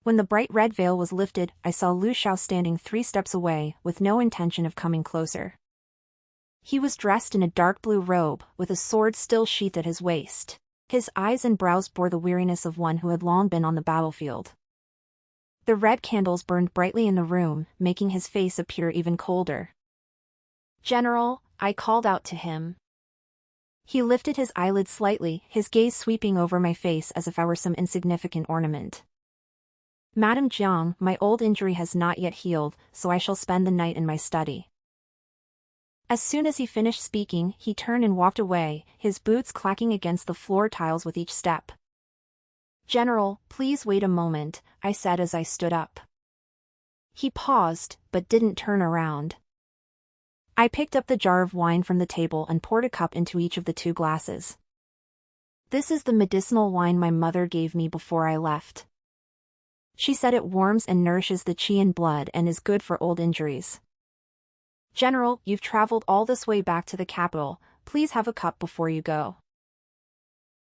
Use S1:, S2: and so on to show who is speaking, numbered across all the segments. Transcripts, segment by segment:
S1: When the bright red veil was lifted, I saw Lu Xiao standing 3 steps away, with no intention of coming closer. He was dressed in a dark blue robe, with a sword still sheathed at his waist. His eyes and brows bore the weariness of one who had long been on the battlefield. The red candles burned brightly in the room, making his face appear even colder. "General," I called out to him. He lifted his eyelids slightly, his gaze sweeping over my face as if I were some insignificant ornament. "Madame Jiang, my old injury has not yet healed, so I shall spend the night in my study." As soon as he finished speaking, he turned and walked away, his boots clacking against the floor tiles with each step. "General, please wait a moment," I said as I stood up. He paused, but didn't turn around. I picked up the jar of wine from the table and poured a cup into each of the 2 glasses. "This is the medicinal wine my mother gave me before I left. She said it warms and nourishes the qi in blood and is good for old injuries. General, you've traveled all this way back to the capital, please have a cup before you go."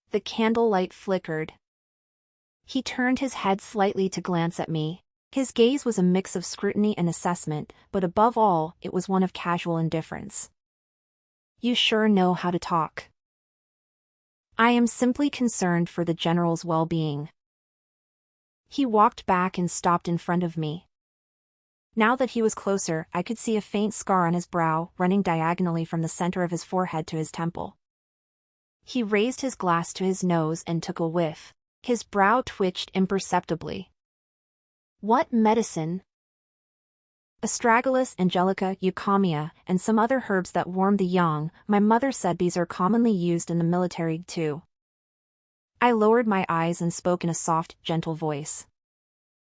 S1: The candlelight flickered. He turned his head slightly to glance at me. His gaze was a mix of scrutiny and assessment, but above all, it was one of casual indifference. "You sure know how to talk." "I am simply concerned for the general's well-being." He walked back and stopped in front of me. Now that he was closer, I could see a faint scar on his brow, running diagonally from the center of his forehead to his temple. He raised his glass to his nose and took a whiff. His brow twitched imperceptibly. "What medicine?" "Astragalus, angelica, eucommia, and some other herbs that warm the young. My mother said these are commonly used in the military too." I lowered my eyes and spoke in a soft, gentle voice.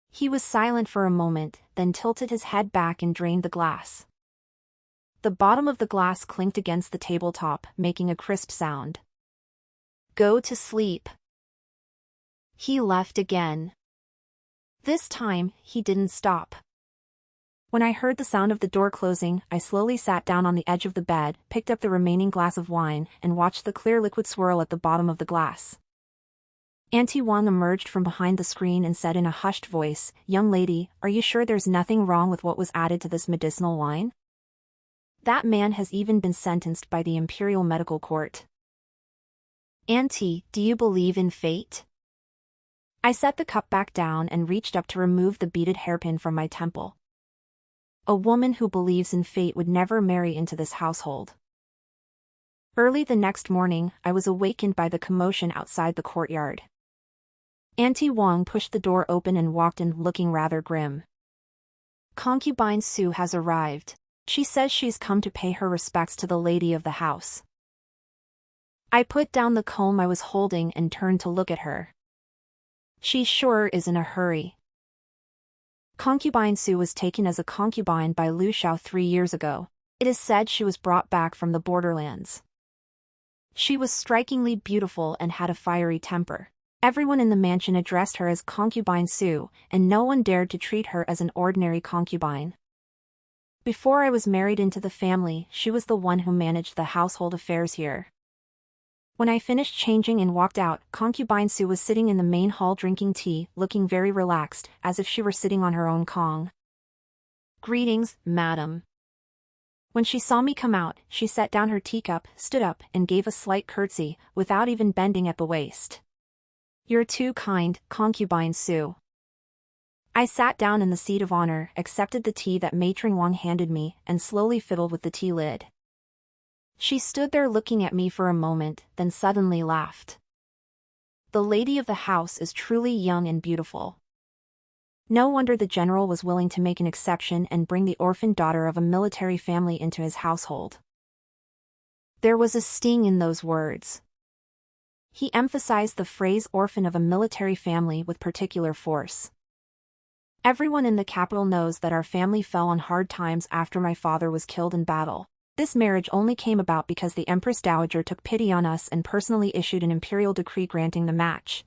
S1: He was silent for a moment, then tilted his head back and drained the glass. The bottom of the glass clinked against the tabletop, making a crisp sound. "Go to sleep." He left again. This time, he didn't stop. When I heard the sound of the door closing, I slowly sat down on the edge of the bed, picked up the remaining glass of wine, and watched the clear liquid swirl at the bottom of the glass. Auntie Wang emerged from behind the screen and said in a hushed voice, "Young lady, are you sure there's nothing wrong with what was added to this medicinal wine? That man has even been sentenced by the Imperial Medical Court." "Auntie, do you believe in fate?" I set the cup back down and reached up to remove the beaded hairpin from my temple. A woman who believes in fate would never marry into this household. Early the next morning, I was awakened by the commotion outside the courtyard. Auntie Wang pushed the door open and walked in, looking rather grim. "Concubine Su has arrived. She says she's come to pay her respects to the lady of the house." I put down the comb I was holding and turned to look at her. "She sure is in a hurry." Concubine Su was taken as a concubine by Lu Xiao 3 years ago. It is said she was brought back from the borderlands. She was strikingly beautiful and had a fiery temper. Everyone in the mansion addressed her as Concubine Su, and no one dared to treat her as an ordinary concubine. Before I was married into the family, she was the one who managed the household affairs here. When I finished changing and walked out, Concubine Su was sitting in the main hall drinking tea, looking very relaxed, as if she were sitting on her own Kong. "Greetings, madam." When she saw me come out, she set down her teacup, stood up, and gave a slight curtsy, without even bending at the waist. "You're too kind, Concubine Su." I sat down in the seat of honor, accepted the tea that Matron Wang handed me, and slowly fiddled with the tea lid. She stood there looking at me for a moment, then suddenly laughed. "The lady of the house is truly young and beautiful. No wonder the general was willing to make an exception and bring the orphan daughter of a military family into his household." There was a sting in those words. He emphasized the phrase orphan of a military family with particular force. Everyone in the capital knows that our family fell on hard times after my father was killed in battle. This marriage only came about because the Empress Dowager took pity on us and personally issued an imperial decree granting the match.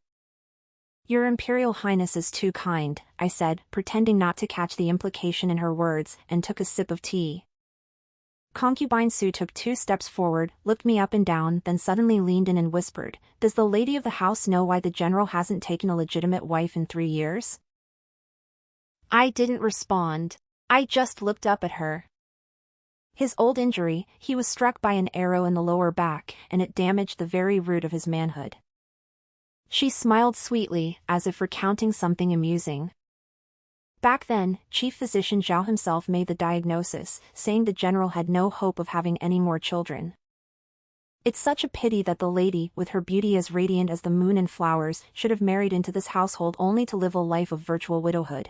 S1: "Your Imperial Highness is too kind," I said, pretending not to catch the implication in her words, and took a sip of tea. Concubine Su took 2 steps forward, looked me up and down, then suddenly leaned in and whispered, "Does the lady of the house know why the general hasn't taken a legitimate wife in 3 years? I didn't respond. I just looked up at her. His old injury, he was struck by an arrow in the lower back, and it damaged the very root of his manhood. She smiled sweetly, as if recounting something amusing. Back then, Chief Physician Zhao himself made the diagnosis, saying the general had no hope of having any more children. It's such a pity that the lady, with her beauty as radiant as the moon and flowers, should have married into this household only to live a life of virtual widowhood.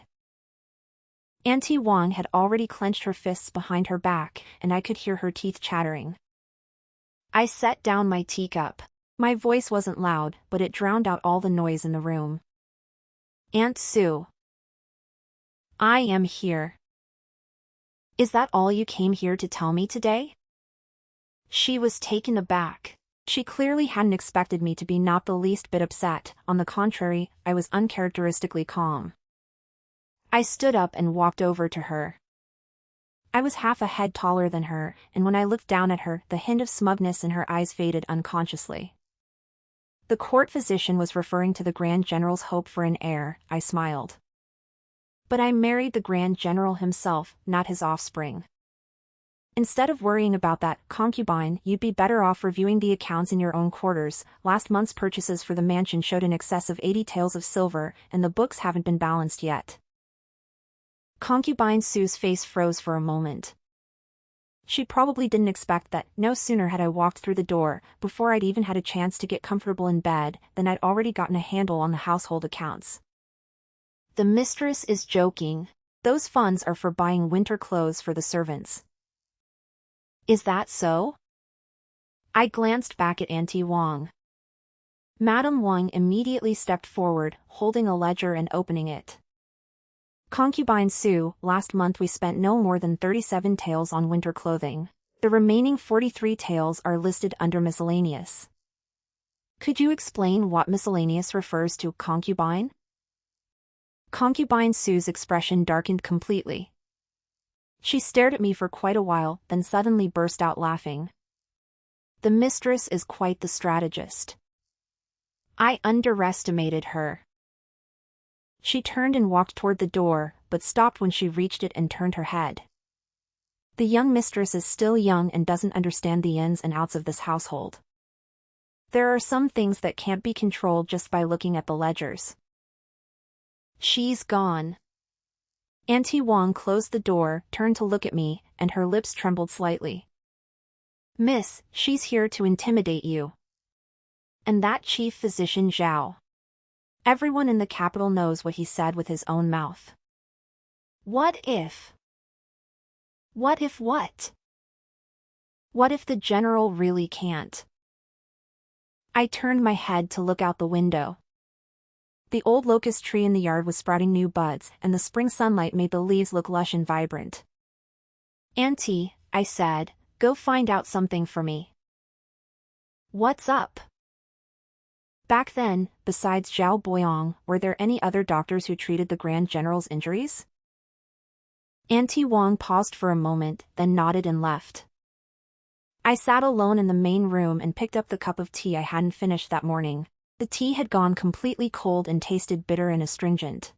S1: Auntie Wang had already clenched her fists behind her back, and I could hear her teeth chattering. I set down my teacup. My voice wasn't loud, but it drowned out all the noise in the room. Aunt Sue. I am here. Is that all you came here to tell me today? She was taken aback. She clearly hadn't expected me to be not the least bit upset. On the contrary, I was uncharacteristically calm. I stood up and walked over to her. I was half a head taller than her, and when I looked down at her, the hint of smugness in her eyes faded unconsciously. The court physician was referring to the Grand General's hope for an heir. I smiled. But I married the Grand General himself, not his offspring. Instead of worrying about that concubine, you'd be better off reviewing the accounts in your own quarters. Last month's purchases for the mansion showed an excess of 80 taels of silver, and the books haven't been balanced yet. Concubine Sue's face froze for a moment. She probably didn't expect that. No sooner had I walked through the door, before I'd even had a chance to get comfortable in bed, than I'd already gotten a handle on the household accounts. The mistress is joking. Those funds are for buying winter clothes for the servants. Is that so? I glanced back at Auntie Wang. Madame Wang immediately stepped forward, holding a ledger and opening it. Concubine Sue, last month we spent no more than 37 taels on winter clothing. The remaining 43 taels are listed under miscellaneous. Could you explain what miscellaneous refers to, concubine? Concubine Sue's expression darkened completely. She stared at me for quite a while, then suddenly burst out laughing. The mistress is quite the strategist. I underestimated her. She turned and walked toward the door, but stopped when she reached it and turned her head. The young mistress is still young and doesn't understand the ins and outs of this household. There are some things that can't be controlled just by looking at the ledgers. She's gone. Auntie Wang closed the door, turned to look at me, and her lips trembled slightly. Miss, she's here to intimidate you. And that Chief Physician Zhao. Everyone in the capital knows what he said with his own mouth. What if? What if what? What if the general really can't? I turned my head to look out the window. The old locust tree in the yard was sprouting new buds, and the spring sunlight made the leaves look lush and vibrant. Auntie, I said, go find out something for me. What's up? Back then, besides Zhao Boyong, were there any other doctors who treated the Grand General's injuries? Auntie Wang paused for a moment, then nodded and left. I sat alone in the main room and picked up the cup of tea I hadn't finished that morning. The tea had gone completely cold and tasted bitter and astringent.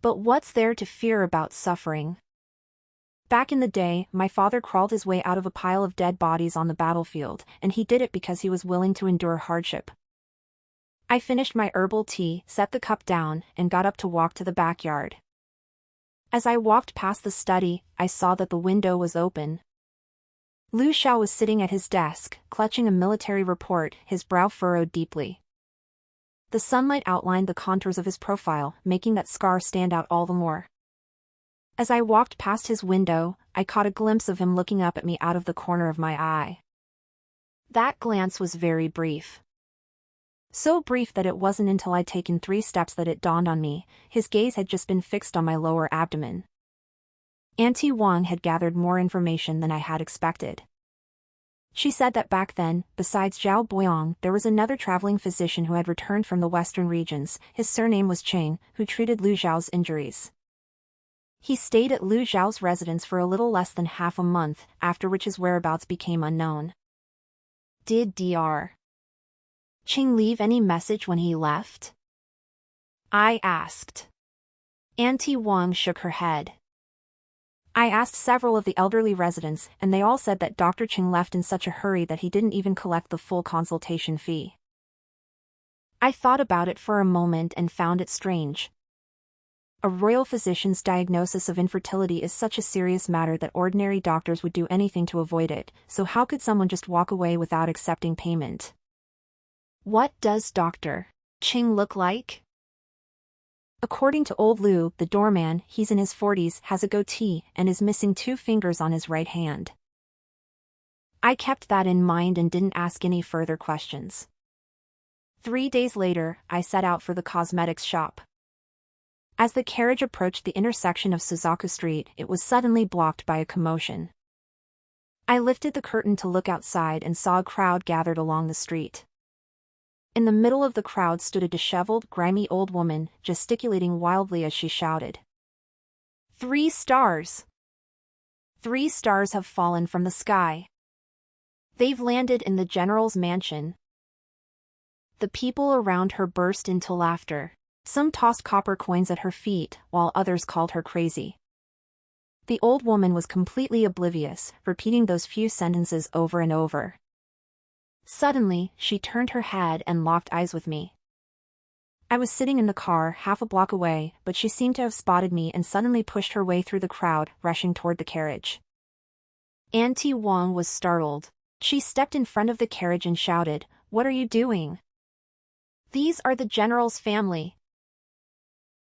S1: But what's there to fear about suffering? Back in the day, my father crawled his way out of a pile of dead bodies on the battlefield, and he did it because he was willing to endure hardship. I finished my herbal tea, set the cup down, and got up to walk to the backyard. As I walked past the study, I saw that the window was open. Lu Xiao was sitting at his desk, clutching a military report, his brow furrowed deeply. The sunlight outlined the contours of his profile, making that scar stand out all the more. As I walked past his window, I caught a glimpse of him looking up at me out of the corner of my eye. That glance was very brief. So brief that it wasn't until I'd taken 3 steps that it dawned on me, his gaze had just been fixed on my lower abdomen. Auntie Wang had gathered more information than I had expected. She said that back then, besides Zhao Boyong, there was another traveling physician who had returned from the western regions. His surname was Cheng, who treated Lu Zhao's injuries. He stayed at Lu Zhao's residence for a little less than half a month, after which his whereabouts became unknown. Did Dr. Cheng leave any message when he left? I asked. Auntie Wang shook her head. I asked several of the elderly residents and they all said that Dr. Ching left in such a hurry that he didn't even collect the full consultation fee. I thought about it for a moment and found it strange. A royal physician's diagnosis of infertility is such a serious matter that ordinary doctors would do anything to avoid it, so how could someone just walk away without accepting payment? What does Dr. Ching look like? According to old Lu, the doorman, he's in his 40s, has a goatee, and is missing 2 fingers on his right hand. I kept that in mind and didn't ask any further questions. 3 days later, I set out for the cosmetics shop. As the carriage approached the intersection of Suzaku Street, it was suddenly blocked by a commotion. I lifted the curtain to look outside and saw a crowd gathered along the street. In the middle of the crowd stood a disheveled, grimy old woman, gesticulating wildly as she shouted. 3 stars! 3 stars have fallen from the sky. They've landed in the general's mansion. The people around her burst into laughter. Some tossed copper coins at her feet, while others called her crazy. The old woman was completely oblivious, repeating those few sentences over and over. Suddenly, she turned her head and locked eyes with me. I was sitting in the car half a block away, but she seemed to have spotted me and suddenly pushed her way through the crowd, rushing toward the carriage. Auntie Wang was startled. She stepped in front of the carriage and shouted, "What are you doing? These are the general's family."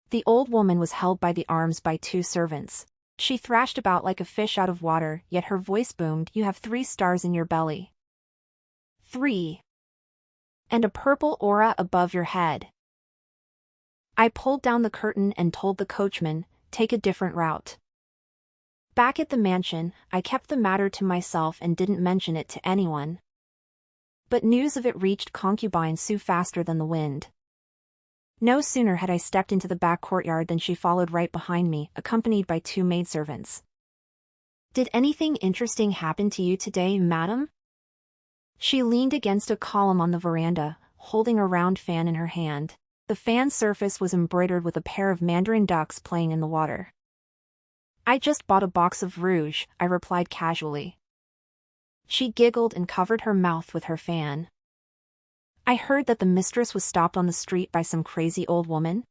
S1: The old woman was held by the arms by 2 servants. She thrashed about like a fish out of water, yet her voice boomed, "You have 3 stars in your belly. 3. And a purple aura above your head." I pulled down the curtain and told the coachman, "Take a different route." Back at the mansion, I kept the matter to myself and didn't mention it to anyone. But news of it reached concubine Su faster than the wind. No sooner had I stepped into the back courtyard than she followed right behind me, accompanied by 2 maidservants. "Did anything interesting happen to you today, madam?" She leaned against a column on the veranda, holding a round fan in her hand. The fan's surface was embroidered with a pair of mandarin ducks playing in the water. "I just bought a box of rouge," I replied casually. She giggled and covered her mouth with her fan. "I heard that the mistress was stopped on the street by some crazy old woman.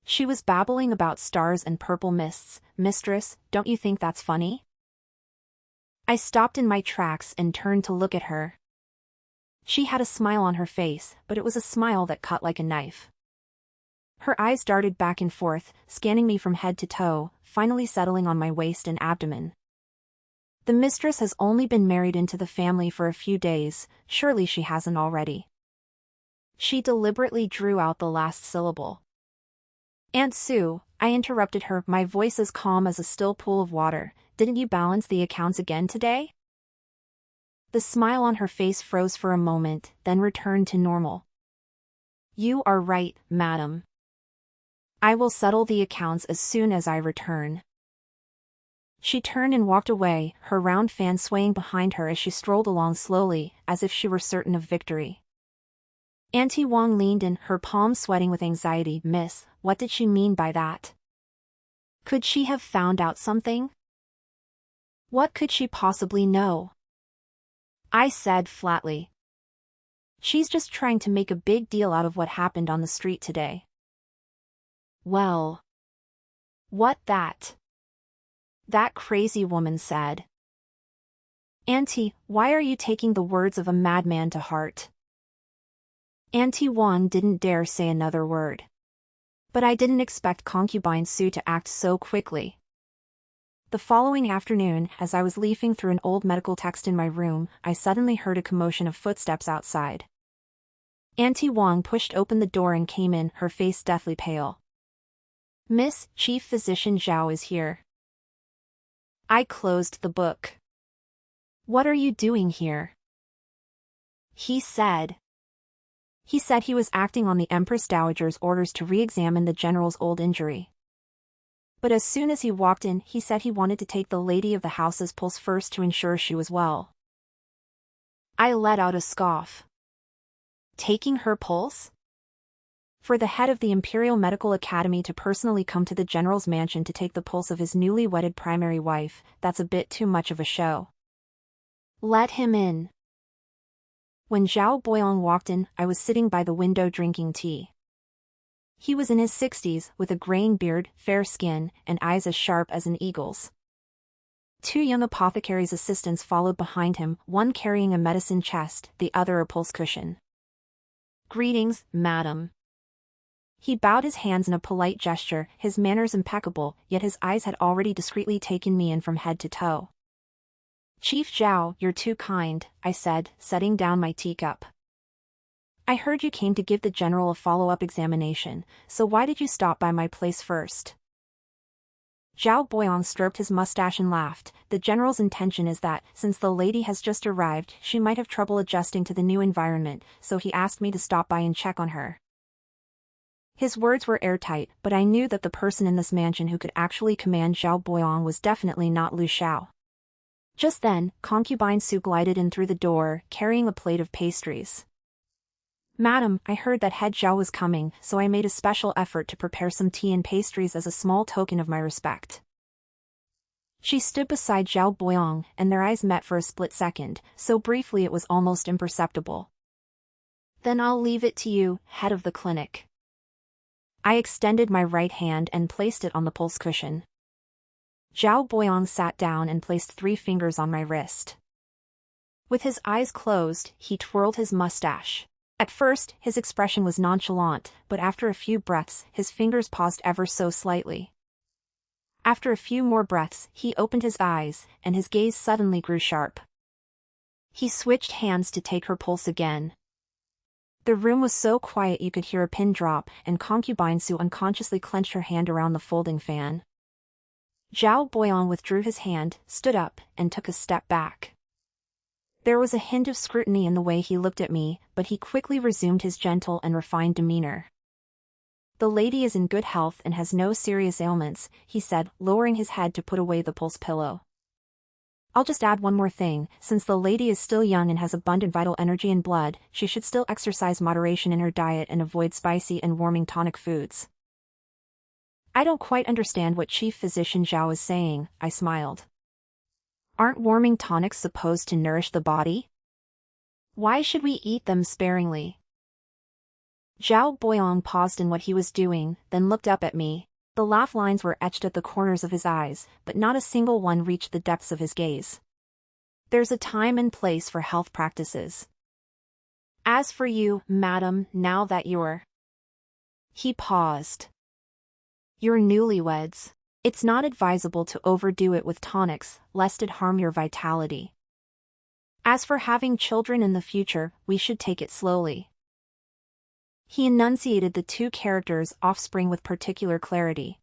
S1: She was babbling about stars and purple mists. Mistress, don't you think that's funny?" I stopped in my tracks and turned to look at her. She had a smile on her face, but it was a smile that cut like a knife. Her eyes darted back and forth, scanning me from head to toe, finally settling on my waist and abdomen. "The mistress has only been married into the family for a few days, surely she hasn't already." She deliberately drew out the last syllable. "Aunt Sue," I interrupted her, my voice as calm as a still pool of water, "didn't you balance the accounts again today?" The smile on her face froze for a moment, then returned to normal. "You are right, madam. I will settle the accounts as soon as I return." She turned and walked away, her round fan swaying behind her as she strolled along slowly, as if she were certain of victory. Auntie Wang leaned in, her palms sweating with anxiety. "Miss, what did she mean by that? Could she have found out something? What could she possibly know?" I said flatly. "She's just trying to make a big deal out of what happened on the street today." "Well, what that crazy woman said." "Auntie, why are you taking the words of a madman to heart?" Auntie Wang didn't dare say another word. But I didn't expect concubine Su to act so quickly. The following afternoon, as I was leafing through an old medical text in my room, I suddenly heard a commotion of footsteps outside. Auntie Wang pushed open the door and came in, her face deathly pale. "Miss, Chief Physician Zhao is here." I closed the book. "What are you doing here?" He said he was acting on the Empress Dowager's orders to re-examine the general's old injury. But as soon as he walked in, he said he wanted to take the lady of the house's pulse first to ensure she was well. I let out a scoff. "Taking her pulse? For the head of the Imperial Medical Academy to personally come to the general's mansion to take the pulse of his newly wedded primary wife, that's a bit too much of a show. Let him in. When Zhao Boyong walked in, I was sitting by the window drinking tea. He was in his 60s, with a graying beard, fair skin, and eyes as sharp as an eagle's. 2 young apothecary's assistants followed behind him, one carrying a medicine chest, the other a pulse cushion. Greetings, madam. He bowed his hands in a polite gesture, his manners impeccable, yet his eyes had already discreetly taken me in from head to toe. Chief Zhao, you're too kind, I said, setting down my teacup. I heard you came to give the general a follow-up examination, so why did you stop by my place first? Zhao Boyong stroked his mustache and laughed. The general's intention is that, since the lady has just arrived, she might have trouble adjusting to the new environment, so he asked me to stop by and check on her. His words were airtight, but I knew that the person in this mansion who could actually command Zhao Boyong was definitely not Lu Xiao. Just then, concubine Su glided in through the door, carrying a plate of pastries. Madam, I heard that head Zhao was coming, so I made a special effort to prepare some tea and pastries as a small token of my respect. She stood beside Zhao Boyong, and their eyes met for a split second, so briefly it was almost imperceptible. Then I'll leave it to you, head of the clinic. I extended my right hand and placed it on the pulse cushion. Zhao Boyong sat down and placed 3 fingers on my wrist. With his eyes closed, he twirled his mustache. At first, his expression was nonchalant, but after a few breaths, his fingers paused ever so slightly. After a few more breaths, he opened his eyes, and his gaze suddenly grew sharp. He switched hands to take her pulse again. The room was so quiet you could hear a pin drop, and concubine Su unconsciously clenched her hand around the folding fan. Zhao Boyong withdrew his hand, stood up, and took a step back. There was a hint of scrutiny in the way he looked at me, but he quickly resumed his gentle and refined demeanor. The lady is in good health and has no serious ailments, he said, lowering his head to put away the pulse pillow. I'll just add one more thing, since the lady is still young and has abundant vital energy and blood, she should still exercise moderation in her diet and avoid spicy and warming tonic foods. I don't quite understand what Chief Physician Zhao is saying, I smiled. Aren't warming tonics supposed to nourish the body? Why should we eat them sparingly? Zhao Boyong paused in what he was doing, then looked up at me. The laugh lines were etched at the corners of his eyes, but not a single one reached the depths of his gaze. There's a time and place for health practices. As for you, madam, now that you're... He paused. You're newlyweds. It's not advisable to overdo it with tonics, lest it harm your vitality. As for having children in the future, we should take it slowly. He enunciated the 2 characters offspring with particular clarity.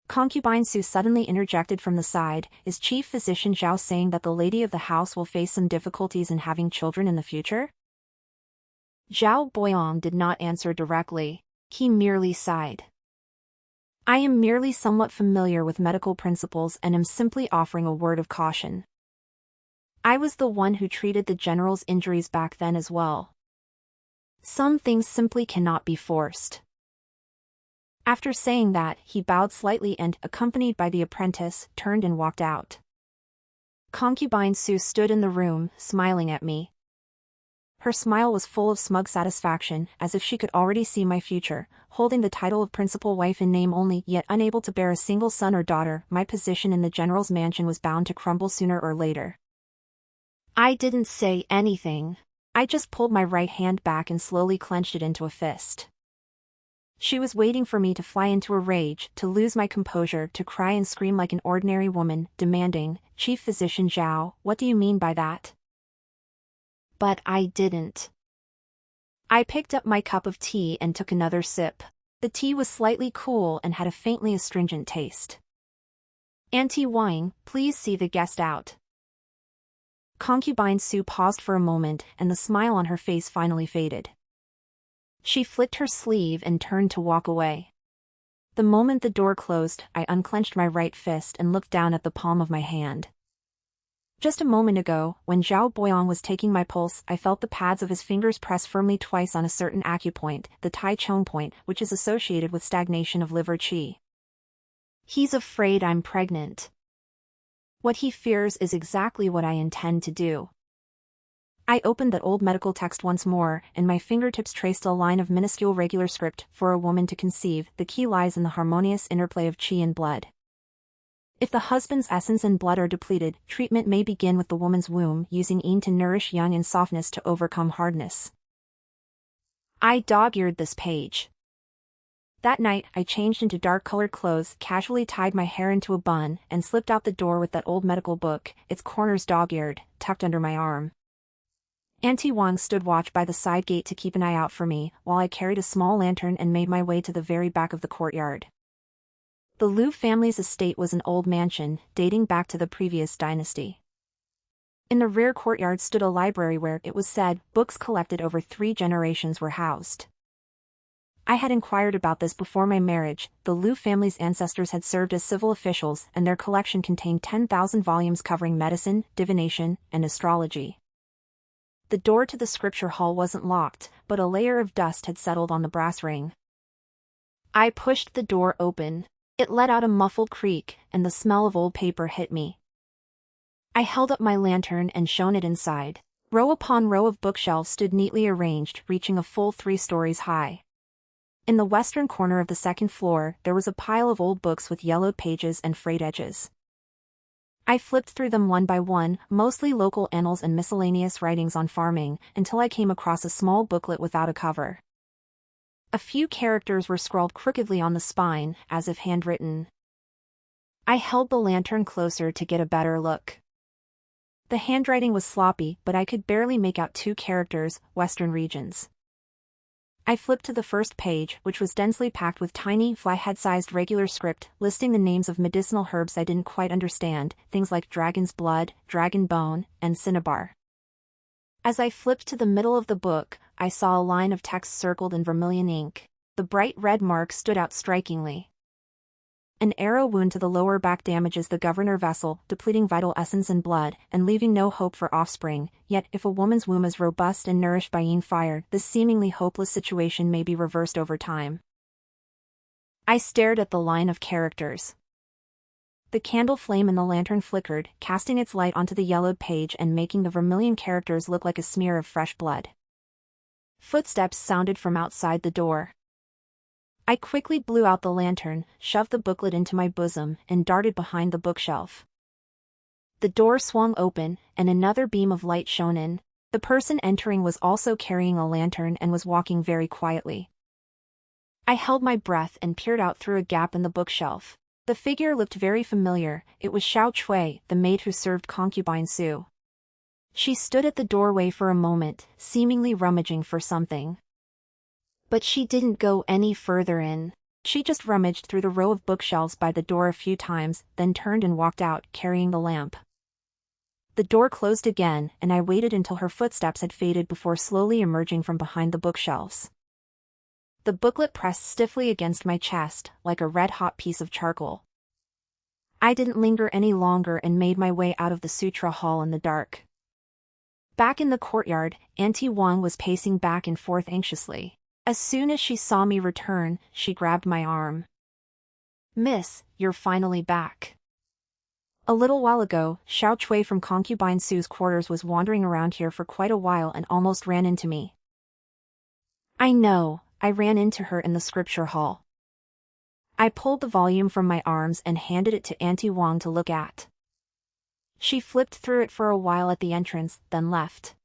S1: Concubine Su suddenly interjected from the side, is Chief Physician Zhao saying that the lady of the house will face some difficulties in having children in the future? Zhao Boyong did not answer directly. He merely sighed. I am merely somewhat familiar with medical principles and am simply offering a word of caution. I was the one who treated the general's injuries back then as well. Some things simply cannot be forced. After saying that, he bowed slightly and, accompanied by the apprentice, turned and walked out. Concubine Su stood in the room, smiling at me. Her smile was full of smug satisfaction, as if she could already see my future. Holding the title of principal wife in name only, yet unable to bear a single son or daughter, my position in the general's mansion was bound to crumble sooner or later. I didn't say anything. I just pulled my right hand back and slowly clenched it into a fist. She was waiting for me to fly into a rage, to lose my composure, to cry and scream like an ordinary woman, demanding, Chief Physician Zhao, what do you mean by that? But I didn't. I picked up my cup of tea and took another sip. The tea was slightly cool and had a faintly astringent taste. Auntie Wang, please see the guest out. Concubine Su paused for a moment, and the smile on her face finally faded. She flicked her sleeve and turned to walk away. The moment the door closed, I unclenched my right fist and looked down at the palm of my hand. Just a moment ago, when Zhao Boyong was taking my pulse, I felt the pads of his fingers press firmly twice on a certain acupoint, the Tai Chong point, which is associated with stagnation of liver qi. He's afraid I'm pregnant. What he fears is exactly what I intend to do. I opened that old medical text once more, and my fingertips traced a line of minuscule regular script. For a woman to conceive, the key lies in the harmonious interplay of qi and blood. If the husband's essence and blood are depleted, treatment may begin with the woman's womb, using yin to nourish yang and softness to overcome hardness. I dog-eared this page. That night, I changed into dark-colored clothes, casually tied my hair into a bun, and slipped out the door with that old medical book, its corners dog-eared, tucked under my arm. Auntie Wang stood watch by the side gate to keep an eye out for me, while I carried a small lantern and made my way to the very back of the courtyard. The Liu family's estate was an old mansion, dating back to the previous dynasty. In the rear courtyard stood a library where, it was said, books collected over 3 generations were housed. I had inquired about this before my marriage. The Liu family's ancestors had served as civil officials, and their collection contained 10,000 volumes covering medicine, divination, and astrology. The door to the scripture hall wasn't locked, but a layer of dust had settled on the brass ring. I pushed the door open. It let out a muffled creak, and the smell of old paper hit me. I held up my lantern and shone it inside. Row upon row of bookshelves stood neatly arranged, reaching a full 3 stories high. In the western corner of the second floor, there was a pile of old books with yellowed pages and frayed edges. I flipped through them one by one, mostly local annals and miscellaneous writings on farming, until I came across a small booklet without a cover. A few characters were scrawled crookedly on the spine, as if handwritten. I held the lantern closer to get a better look. The handwriting was sloppy, but I could barely make out 2 characters, Western regions. I flipped to the first page, which was densely packed with tiny, fly-head-sized regular script, listing the names of medicinal herbs I didn't quite understand, things like dragon's blood, dragon bone, and cinnabar. As I flipped to the middle of the book, I saw a line of text circled in vermilion ink. The bright red mark stood out strikingly. An arrow wound to the lower back damages the governor vessel, depleting vital essence and blood, and leaving no hope for offspring. Yet, if a woman's womb is robust and nourished by yin fire, this seemingly hopeless situation may be reversed over time. I stared at the line of characters. The candle flame in the lantern flickered, casting its light onto the yellowed page and making the vermilion characters look like a smear of fresh blood. Footsteps sounded from outside the door. I quickly blew out the lantern, shoved the booklet into my bosom, and darted behind the bookshelf. The door swung open, and another beam of light shone in. The person entering was also carrying a lantern and was walking very quietly. I held my breath and peered out through a gap in the bookshelf. The figure looked very familiar. It was Xiao Chui, the maid who served concubine Su. She stood at the doorway for a moment, seemingly rummaging for something. But she didn't go any further in. She just rummaged through the row of bookshelves by the door a few times, then turned and walked out, carrying the lamp. The door closed again, and I waited until her footsteps had faded before slowly emerging from behind the bookshelves. The booklet pressed stiffly against my chest, like a red-hot piece of charcoal. I didn't linger any longer and made my way out of the sutra hall in the dark. Back in the courtyard, Auntie Wang was pacing back and forth anxiously. As soon as she saw me return, she grabbed my arm. "Miss, you're finally back." A little while ago, Xiao Chui from concubine Su's quarters was wandering around here for quite a while and almost ran into me. I know, I ran into her in the scripture hall. I pulled the volume from my arms and handed it to Auntie Wang to look at. She flipped through it for a while at the entrance, then left.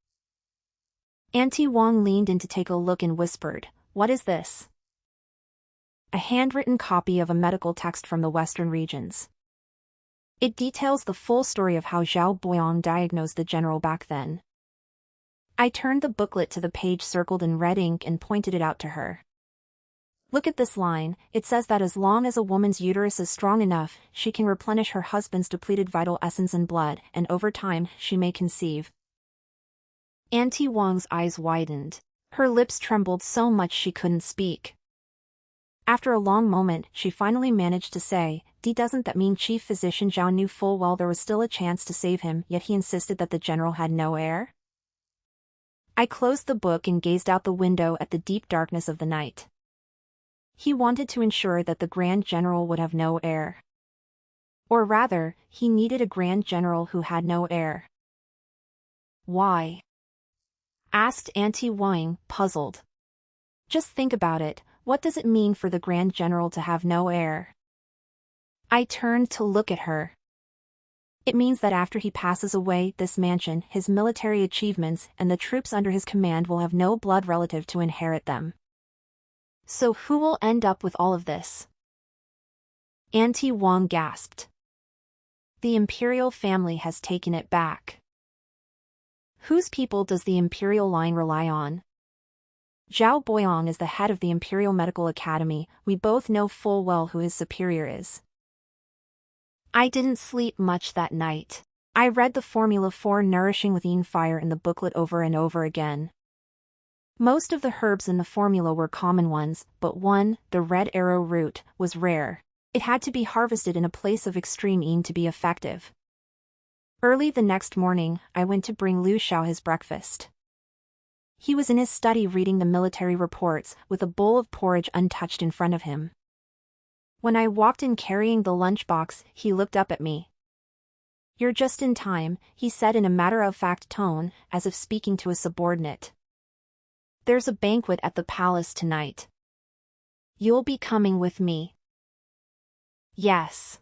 S1: Auntie Wang leaned in to take a look and whispered, "What is this?" A handwritten copy of a medical text from the Western regions. It details the full story of how Zhao Boyong diagnosed the general back then. I turned the booklet to the page circled in red ink and pointed it out to her. "Look at this line. It says that as long as a woman's uterus is strong enough, she can replenish her husband's depleted vital essence and blood, and over time, she may conceive." Auntie Wang's eyes widened. Her lips trembled so much she couldn't speak. After a long moment, she finally managed to say, Doesn't that mean Chief Physician Zhao knew full well there was still a chance to save him, yet he insisted that the general had no heir? I closed the book and gazed out the window at the deep darkness of the night. He wanted to ensure that the Grand General would have no heir. Or rather, he needed a Grand General who had no heir. Why? Asked Auntie Wang, puzzled. Just think about it, what does it mean for the Grand General to have no heir? I turned to look at her. It means that after he passes away, this mansion, his military achievements, and the troops under his command will have no blood relative to inherit them. So who will end up with all of this? Auntie Wang gasped. The imperial family has taken it back. Whose people does the imperial line rely on? Zhao Boyong is the head of the Imperial Medical Academy. We both know full well who his superior is. I didn't sleep much that night. I read the formula for nourishing with yin fire in the booklet over and over again. Most of the herbs in the formula were common ones, but one, the red arrow root, was rare. It had to be harvested in a place of extreme yin to be effective. Early the next morning, I went to bring Lu Xiao his breakfast. He was in his study reading the military reports, with a bowl of porridge untouched in front of him. When I walked in carrying the lunchbox, he looked up at me. You're just in time, he said in a matter-of-fact tone, as if speaking to a subordinate. There's a banquet at the palace tonight. You'll be coming with me. Yes.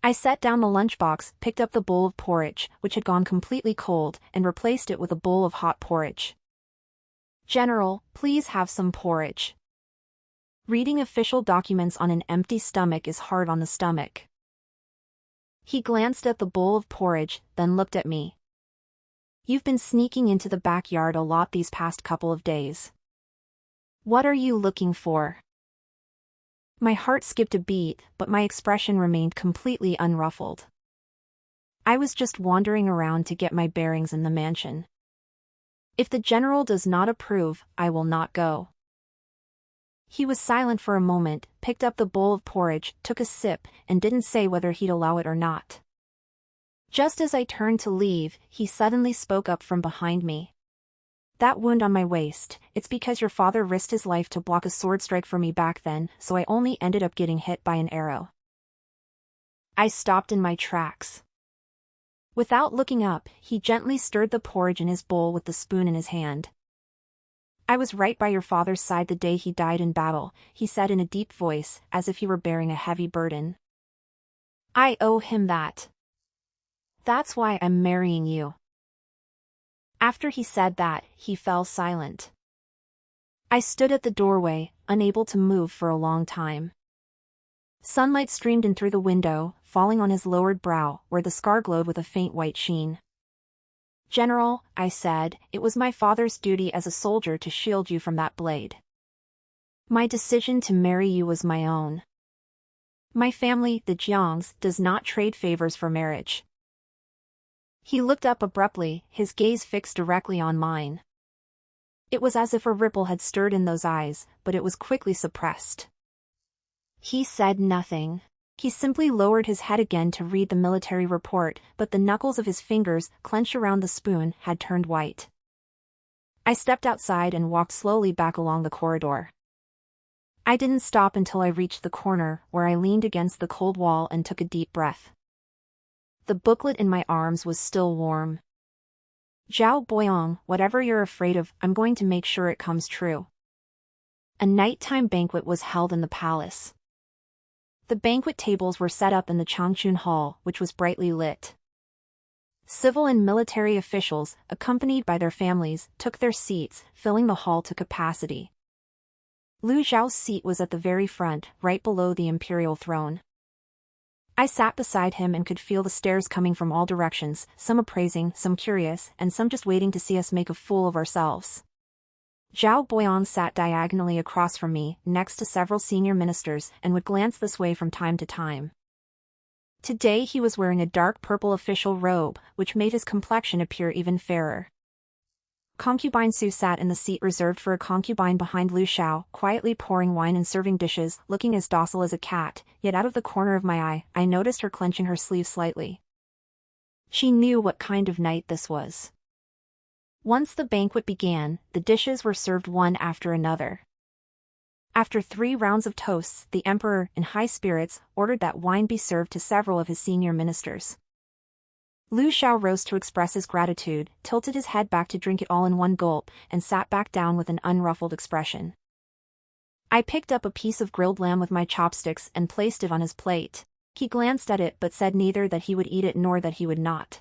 S1: I set down the lunchbox, picked up the bowl of porridge, which had gone completely cold, and replaced it with a bowl of hot porridge. General, please have some porridge. Reading official documents on an empty stomach is hard on the stomach. He glanced at the bowl of porridge, then looked at me. You've been sneaking into the backyard a lot these past couple of days. What are you looking for? My heart skipped a beat, but my expression remained completely unruffled. I was just wandering around to get my bearings in the mansion. If the general does not approve, I will not go. He was silent for a moment, picked up the bowl of porridge, took a sip, and didn't say whether he'd allow it or not. Just as I turned to leave, he suddenly spoke up from behind me. That wound on my waist, it's because your father risked his life to block a sword strike for me back then, so I only ended up getting hit by an arrow. I stopped in my tracks. Without looking up, he gently stirred the porridge in his bowl with the spoon in his hand. I was right by your father's side the day he died in battle, he said in a deep voice, as if he were bearing a heavy burden. I owe him that. That's why I'm marrying you. After he said that, he fell silent. I stood at the doorway, unable to move for a long time. Sunlight streamed in through the window, falling on his lowered brow, where the scar glowed with a faint white sheen. General, I said, it was my father's duty as a soldier to shield you from that blade. My decision to marry you was my own. My family, the Jiangs, does not trade favors for marriage. He looked up abruptly, his gaze fixed directly on mine. It was as if a ripple had stirred in those eyes, but it was quickly suppressed. He said nothing. He simply lowered his head again to read the military report, but the knuckles of his fingers, clenched around the spoon, had turned white. I stepped outside and walked slowly back along the corridor. I didn't stop until I reached the corner, where I leaned against the cold wall and took a deep breath. The booklet in my arms was still warm. Zhao Boyong, whatever you're afraid of, I'm going to make sure it comes true. A nighttime banquet was held in the palace. The banquet tables were set up in the Changchun Hall, which was brightly lit. Civil and military officials, accompanied by their families, took their seats, filling the hall to capacity. Lu Zhao's seat was at the very front, right below the imperial throne. I sat beside him and could feel the stares coming from all directions, some appraising, some curious, and some just waiting to see us make a fool of ourselves. Zhao Boyong sat diagonally across from me, next to several senior ministers, and would glance this way from time to time. Today he was wearing a dark purple official robe, which made his complexion appear even fairer. Concubine Su sat in the seat reserved for a concubine behind Lu Xiao, quietly pouring wine and serving dishes, looking as docile as a cat, yet out of the corner of my eye, I noticed her clenching her sleeve slightly. She knew what kind of night this was. Once the banquet began, the dishes were served one after another. After 3 rounds of toasts, the emperor, in high spirits, ordered that wine be served to several of his senior ministers. Lu Xiao rose to express his gratitude, tilted his head back to drink it all in one gulp, and sat back down with an unruffled expression. I picked up a piece of grilled lamb with my chopsticks and placed it on his plate. He glanced at it but said neither that he would eat it nor that he would not.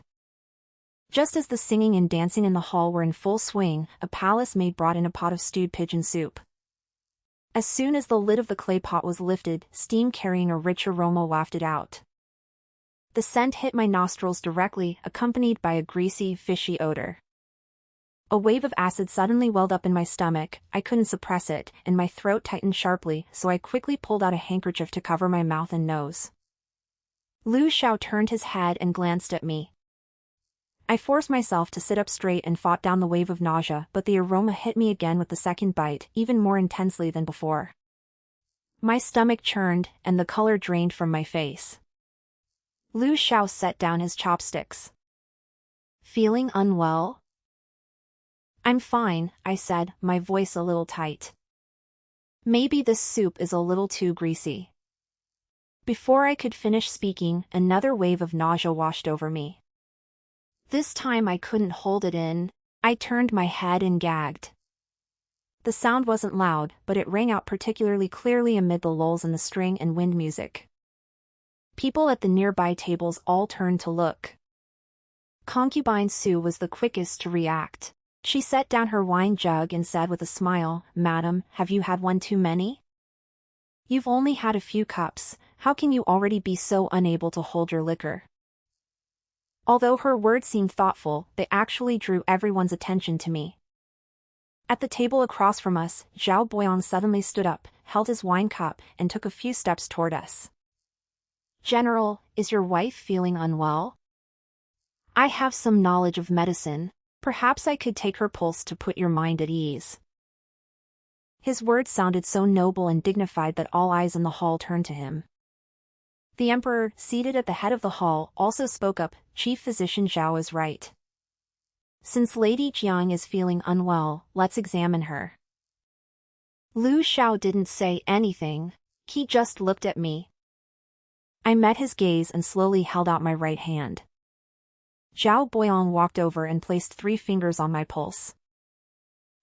S1: Just as the singing and dancing in the hall were in full swing, a palace maid brought in a pot of stewed pigeon soup. As soon as the lid of the clay pot was lifted, steam carrying a rich aroma wafted out. The scent hit my nostrils directly, accompanied by a greasy, fishy odor. A wave of acid suddenly welled up in my stomach, I couldn't suppress it, and my throat tightened sharply, so I quickly pulled out a handkerchief to cover my mouth and nose. Lu Xiao turned his head and glanced at me. I forced myself to sit up straight and fought down the wave of nausea, but the aroma hit me again with the second bite, even more intensely than before. My stomach churned, and the color drained from my face. Lu Xiao set down his chopsticks. Feeling unwell? I'm fine, I said, my voice a little tight. Maybe this soup is a little too greasy. Before I could finish speaking, another wave of nausea washed over me. This time I couldn't hold it in. I turned my head and gagged. The sound wasn't loud, but it rang out particularly clearly amid the lulls in the string and wind music. People at the nearby tables all turned to look. Concubine Su was the quickest to react. She set down her wine jug and said with a smile, "Madam, have you had one too many? You've only had a few cups, how can you already be so unable to hold your liquor?" Although her words seemed thoughtful, they actually drew everyone's attention to me. At the table across from us, Zhao Boyang suddenly stood up, held his wine cup, and took a few steps toward us. "General, is your wife feeling unwell? I have some knowledge of medicine. Perhaps I could take her pulse to put your mind at ease." His words sounded so noble and dignified that all eyes in the hall turned to him. The emperor, seated at the head of the hall, also spoke up, "Chief Physician Zhao is right. Since Lady Jiang is feeling unwell, let's examine her." Lu Xiao didn't say anything. He just looked at me. I met his gaze and slowly held out my right hand. Zhao Boyang walked over and placed 3 fingers on my pulse.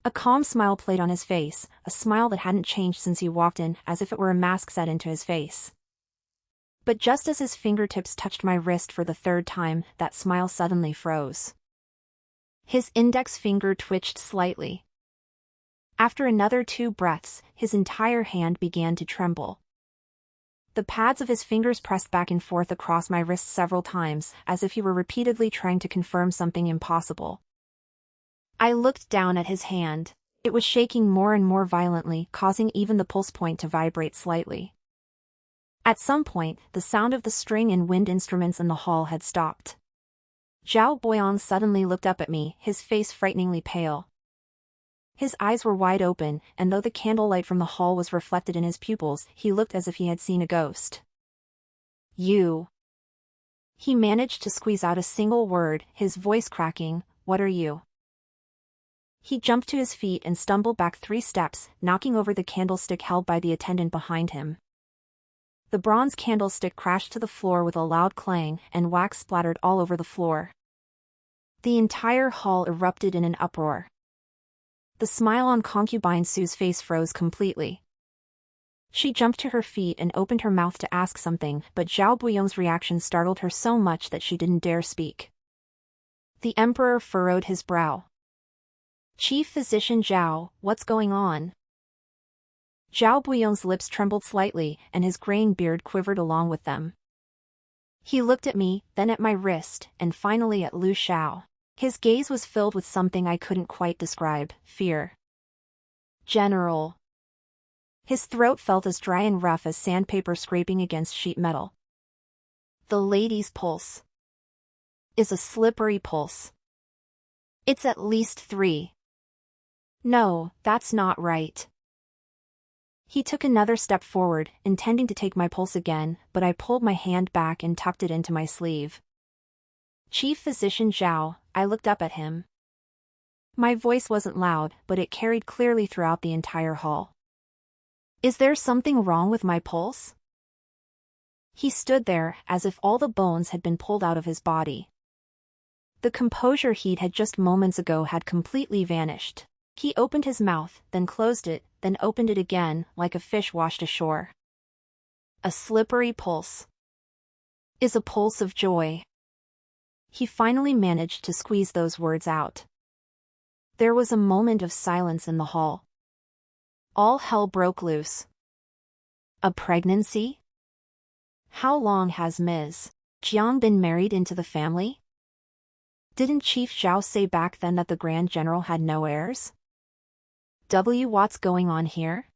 S1: A calm smile played on his face, a smile that hadn't changed since he walked in, as if it were a mask set into his face. But just as his fingertips touched my wrist for the 3rd time, that smile suddenly froze. His index finger twitched slightly. After another 2 breaths, his entire hand began to tremble. The pads of his fingers pressed back and forth across my wrist several times, as if he were repeatedly trying to confirm something impossible. I looked down at his hand. It was shaking more and more violently, causing even the pulse point to vibrate slightly. At some point, the sound of the string and wind instruments in the hall had stopped. Zhao Boyang suddenly looked up at me, his face frighteningly pale. His eyes were wide open, and though the candlelight from the hall was reflected in his pupils, he looked as if he had seen a ghost. "You." He managed to squeeze out a single word, his voice cracking, "What are you?" He jumped to his feet and stumbled back 3 steps, knocking over the candlestick held by the attendant behind him. The bronze candlestick crashed to the floor with a loud clang, and wax splattered all over the floor. The entire hall erupted in an uproar. The smile on Concubine Su's face froze completely. She jumped to her feet and opened her mouth to ask something, but Zhao Boyang's reaction startled her so much that she didn't dare speak. The emperor furrowed his brow. "Chief Physician Zhao, what's going on?" Zhao Boyang's lips trembled slightly, and his graying beard quivered along with them. He looked at me, then at my wrist, and finally at Lu Xiao. His gaze was filled with something I couldn't quite describe, fear. "General." His throat felt as dry and rough as sandpaper scraping against sheet metal. "The lady's pulse is a slippery pulse. It's at least 3. No, that's not right. He took another step forward, intending to take my pulse again, but I pulled my hand back and tucked it into my sleeve. Chief Physician Zhao, I looked up at him. My voice wasn't loud, but it carried clearly throughout the entire hall. Is there something wrong with my pulse? He stood there, as if all the bones had been pulled out of his body. The composure he'd had just moments ago had completely vanished. He opened his mouth, then closed it, then opened it again, like a fish washed ashore. A slippery pulse. Is a pulse of joy. He finally managed to squeeze those words out. There was a moment of silence in the hall. All hell broke loose. A pregnancy? How long has Ms. Jiang been married into the family? Didn't Chief Zhao say back then that the Grand General had no heirs? What's going on here?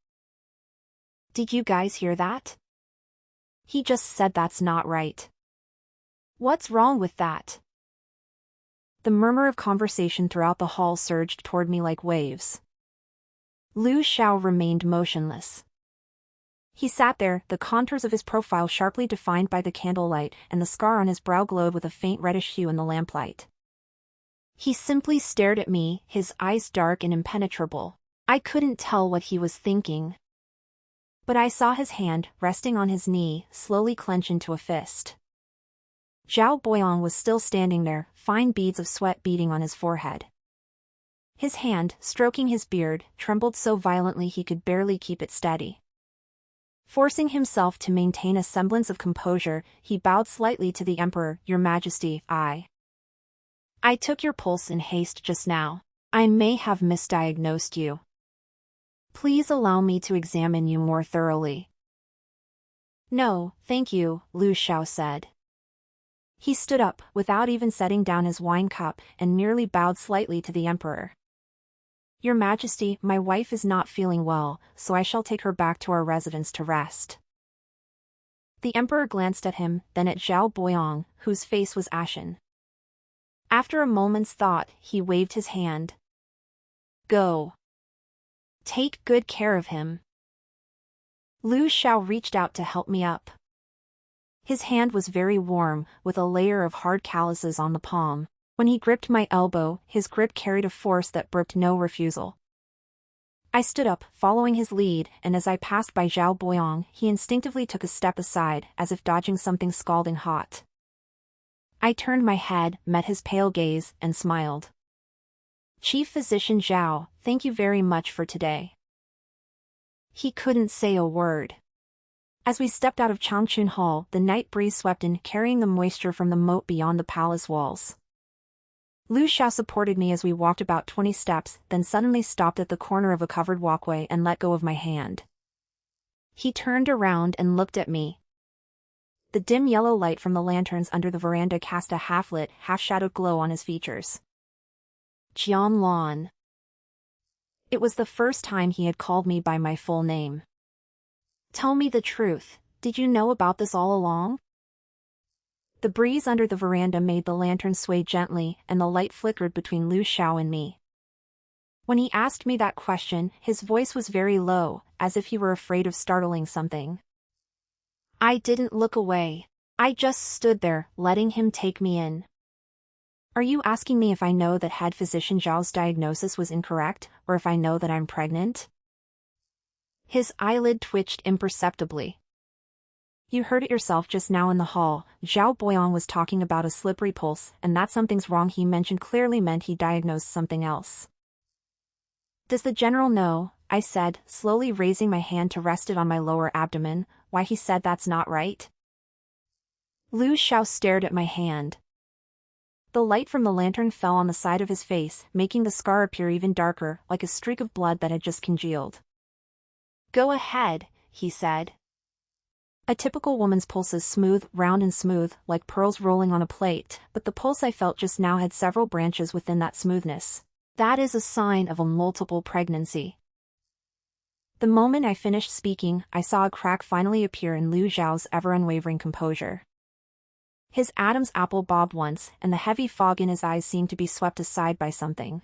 S1: Did you guys hear that? He just said that's not right. What's wrong with that? The murmur of conversation throughout the hall surged toward me like waves. Lu Xiao remained motionless. He sat there, the contours of his profile sharply defined by the candlelight, and the scar on his brow glowed with a faint reddish hue in the lamplight. He simply stared at me, his eyes dark and impenetrable. I couldn't tell what he was thinking. But I saw his hand, resting on his knee, slowly clench into a fist. Zhao Boyong was still standing there, fine beads of sweat beading on his forehead. His hand, stroking his beard, trembled so violently he could barely keep it steady. Forcing himself to maintain a semblance of composure, he bowed slightly to the Emperor. Your Majesty, I took your pulse in haste just now. I may have misdiagnosed you. Please allow me to examine you more thoroughly. No, thank you, Lu Xiao said. He stood up, without even setting down his wine cup, and merely bowed slightly to the Emperor. Your Majesty, my wife is not feeling well, so I shall take her back to our residence to rest. The Emperor glanced at him, then at Zhao Boyong, whose face was ashen. After a moment's thought, he waved his hand. Go. Take good care of him. Lu Xiao reached out to help me up. His hand was very warm, with a layer of hard calluses on the palm. When he gripped my elbow, his grip carried a force that brooked no refusal. I stood up, following his lead, and as I passed by Zhao Boyong, he instinctively took a step aside, as if dodging something scalding hot. I turned my head, met his pale gaze, and smiled. Chief Physician Zhao, thank you very much for today. He couldn't say a word. As we stepped out of Changchun Hall, the night breeze swept in, carrying the moisture from the moat beyond the palace walls. Lu Xiao supported me as we walked about 20 steps, then suddenly stopped at the corner of a covered walkway and let go of my hand. He turned around and looked at me. The dim yellow light from the lanterns under the veranda cast a half-lit, half-shadowed glow on his features. Jian Lan. It was the first time he had called me by my full name. Tell me the truth, did you know about this all along? The breeze under the veranda made the lantern sway gently, and the light flickered between Lu Xiao and me. When he asked me that question, his voice was very low, as if he were afraid of startling something. I didn't look away. I just stood there, letting him take me in. Are you asking me if I know that head physician Zhao's diagnosis was incorrect, or if I know that I'm pregnant? His eyelid twitched imperceptibly. You heard it yourself just now in the hall. Zhao Boyong was talking about a slippery pulse, and that something's wrong he mentioned clearly meant he diagnosed something else. Does the general know, I said, slowly raising my hand to rest it on my lower abdomen, why he said that's not right? Lu Xiao stared at my hand. The light from the lantern fell on the side of his face, making the scar appear even darker, like a streak of blood that had just congealed. Go ahead, he said. A typical woman's pulse is smooth, round and smooth, like pearls rolling on a plate, but the pulse I felt just now had several branches within that smoothness. That is a sign of a multiple pregnancy. The moment I finished speaking, I saw a crack finally appear in Lu Xiao's ever-unwavering composure. His Adam's apple bobbed once, and the heavy fog in his eyes seemed to be swept aside by something.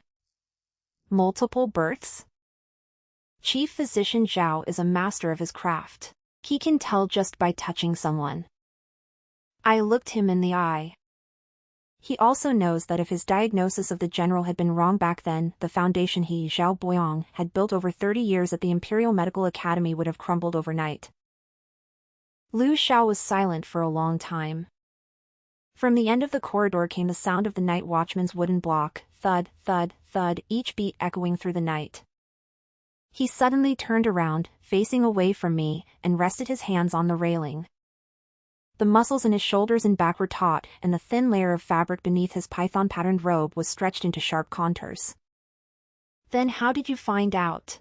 S1: Multiple births? Chief Physician Zhao is a master of his craft. He can tell just by touching someone. I looked him in the eye. He also knows that if his diagnosis of the general had been wrong back then, the foundation he, Zhao Boyong, had built over 30 years at the Imperial Medical Academy would have crumbled overnight. Lu Xiao was silent for a long time. From the end of the corridor came the sound of the night watchman's wooden block, thud, thud, thud, each beat echoing through the night. He suddenly turned around, facing away from me, and rested his hands on the railing. The muscles in his shoulders and back were taut, and the thin layer of fabric beneath his python-patterned robe was stretched into sharp contours. "Then how did you find out?"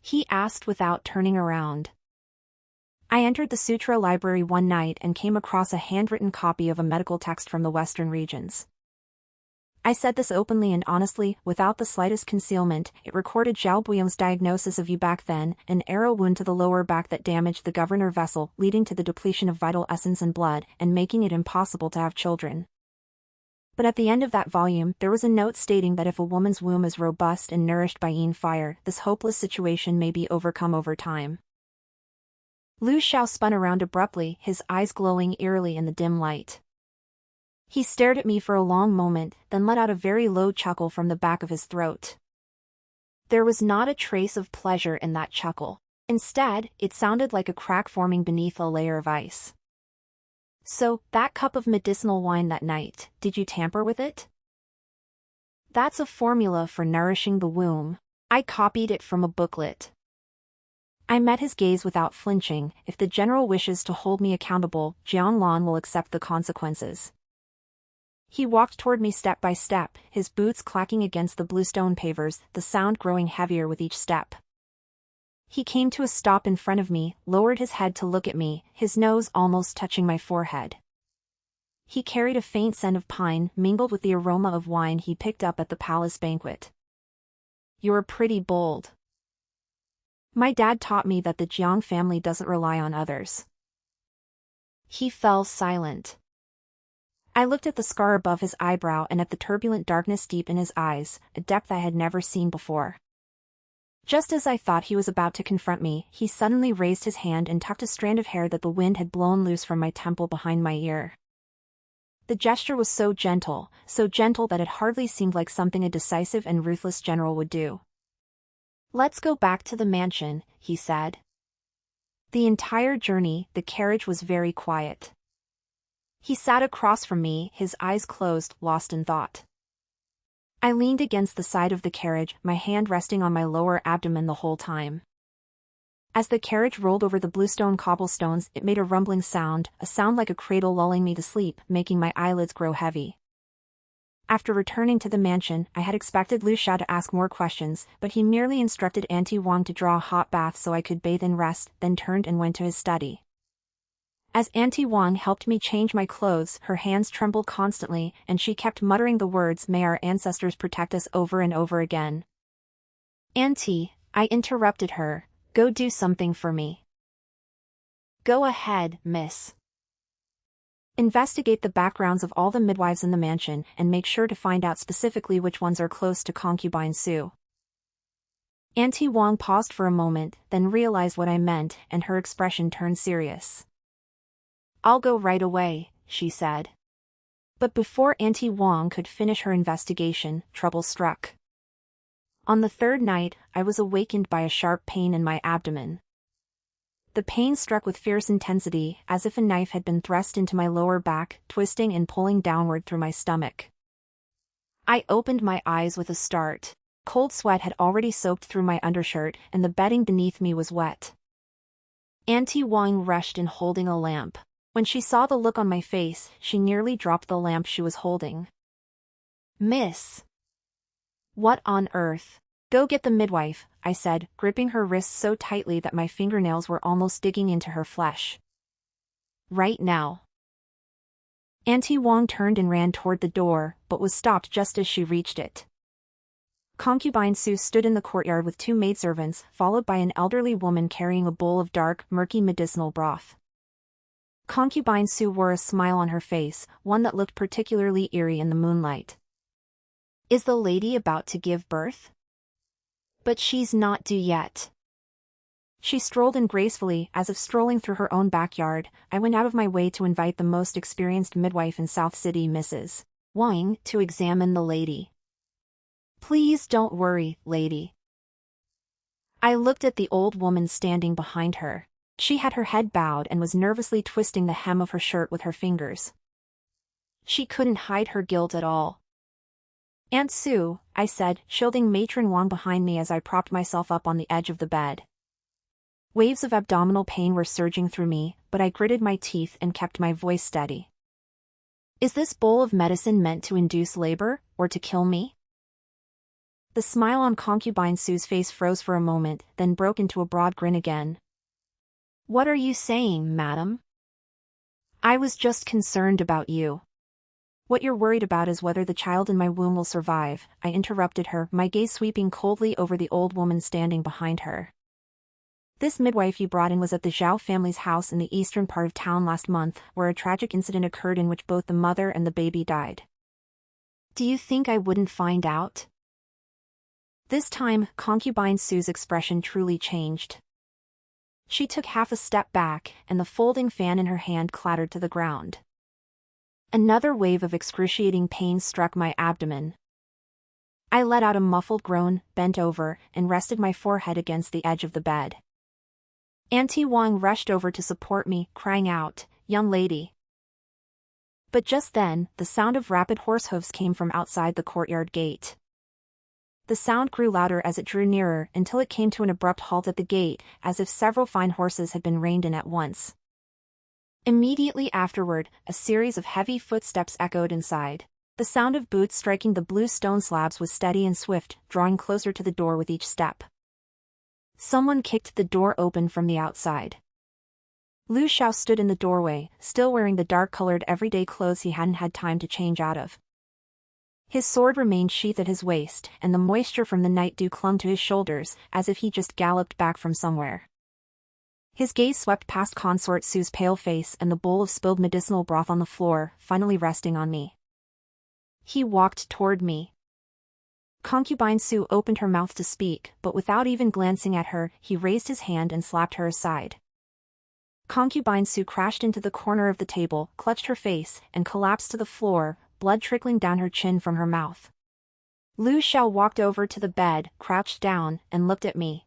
S1: he asked without turning around. I entered the sutra library one night and came across a handwritten copy of a medical text from the western regions. I said this openly and honestly, without the slightest concealment. It recorded Zhao Boyong's diagnosis of you back then, an arrow wound to the lower back that damaged the governor vessel, leading to the depletion of vital essence and blood, and making it impossible to have children. But at the end of that volume, there was a note stating that if a woman's womb is robust and nourished by yin fire, this hopeless situation may be overcome over time. Lu Xiao spun around abruptly, his eyes glowing eerily in the dim light. He stared at me for a long moment, then let out a very low chuckle from the back of his throat. There was not a trace of pleasure in that chuckle. Instead, it sounded like a crack forming beneath a layer of ice. "So, that cup of medicinal wine that night, did you tamper with it?" "That's a formula for nourishing the womb. I copied it from a booklet." I met his gaze without flinching. "If the general wishes to hold me accountable, Jianglan will accept the consequences." He walked toward me step by step, his boots clacking against the bluestone pavers, the sound growing heavier with each step. He came to a stop in front of me, lowered his head to look at me, his nose almost touching my forehead. He carried a faint scent of pine, mingled with the aroma of wine he picked up at the palace banquet. "You're pretty bold. My dad taught me that the Jiang family doesn't rely on others." He fell silent. I looked at the scar above his eyebrow and at the turbulent darkness deep in his eyes, a depth I had never seen before. Just as I thought he was about to confront me, he suddenly raised his hand and tucked a strand of hair that the wind had blown loose from my temple behind my ear. The gesture was so gentle that it hardly seemed like something a decisive and ruthless general would do. "Let's go back to the mansion," he said. The entire journey, the carriage was very quiet. He sat across from me, his eyes closed, lost in thought. I leaned against the side of the carriage, my hand resting on my lower abdomen the whole time. As the carriage rolled over the bluestone cobblestones, it made a rumbling sound, a sound like a cradle lulling me to sleep, making my eyelids grow heavy. After returning to the mansion, I had expected Lu Xiao to ask more questions, but he merely instructed Auntie Wang to draw a hot bath so I could bathe and rest, then turned and went to his study. As Auntie Wang helped me change my clothes, her hands trembled constantly, and she kept muttering the words, "May our ancestors protect us," over and over again. "Auntie," I interrupted her, "go do something for me." "Go ahead, miss. Investigate the backgrounds of all the midwives in the mansion, and make sure to find out specifically which ones are close to concubine Su." Auntie Wang paused for a moment, then realized what I meant, and her expression turned serious. "I'll go right away," she said. But before Auntie Wang could finish her investigation, trouble struck. On the third night, I was awakened by a sharp pain in my abdomen. The pain struck with fierce intensity, as if a knife had been thrust into my lower back, twisting and pulling downward through my stomach. I opened my eyes with a start. Cold sweat had already soaked through my undershirt, and the bedding beneath me was wet. Auntie Wang rushed in holding a lamp. When she saw the look on my face, she nearly dropped the lamp she was holding. "Miss! What on earth?" "Go get the midwife," I said, gripping her wrists so tightly that my fingernails were almost digging into her flesh. "Right now." Auntie Wang turned and ran toward the door, but was stopped just as she reached it. Concubine Su stood in the courtyard with two maidservants, followed by an elderly woman carrying a bowl of dark, murky medicinal broth. Concubine Su wore a smile on her face, one that looked particularly eerie in the moonlight. Is the lady about to give birth? But she's not due yet. She strolled in gracefully, as if strolling through her own backyard. I went out of my way to invite the most experienced midwife in South City, Mrs. Wang, to examine the lady. Please don't worry, lady. I looked at the old woman standing behind her. She had her head bowed and was nervously twisting the hem of her shirt with her fingers. She couldn't hide her guilt at all. Aunt Sue, I said, shielding Matron Wang behind me as I propped myself up on the edge of the bed. Waves of abdominal pain were surging through me, but I gritted my teeth and kept my voice steady. Is this bowl of medicine meant to induce labor, or to kill me? The smile on Concubine Sue's face froze for a moment, then broke into a broad grin again. What are you saying, madam? I was just concerned about you. What you're worried about is whether the child in my womb will survive, I interrupted her, my gaze sweeping coldly over the old woman standing behind her. This midwife you brought in was at the Zhao family's house in the eastern part of town last month, where a tragic incident occurred in which both the mother and the baby died. Do you think I wouldn't find out? This time, Concubine Sue's expression truly changed. She took half a step back, and the folding fan in her hand clattered to the ground. Another wave of excruciating pain struck my abdomen. I let out a muffled groan, bent over, and rested my forehead against the edge of the bed. Auntie Wang rushed over to support me, crying out, "Young lady." But just then, the sound of rapid horse hooves came from outside the courtyard gate. The sound grew louder as it drew nearer until it came to an abrupt halt at the gate, as if several fine horses had been reined in at once. Immediately afterward, a series of heavy footsteps echoed inside. The sound of boots striking the blue stone slabs was steady and swift, drawing closer to the door with each step. Someone kicked the door open from the outside. Lu Xiao stood in the doorway, still wearing the dark-colored everyday clothes he hadn't had time to change out of. His sword remained sheathed at his waist, and the moisture from the night dew clung to his shoulders, as if he just galloped back from somewhere. His gaze swept past Consort Sue's pale face and the bowl of spilled medicinal broth on the floor, finally resting on me. He walked toward me. Concubine Sue opened her mouth to speak, but without even glancing at her, he raised his hand and slapped her aside. Concubine Sue crashed into the corner of the table, clutched her face, and collapsed to the floor, blood trickling down her chin from her mouth. Lu Xiao walked over to the bed, crouched down, and looked at me.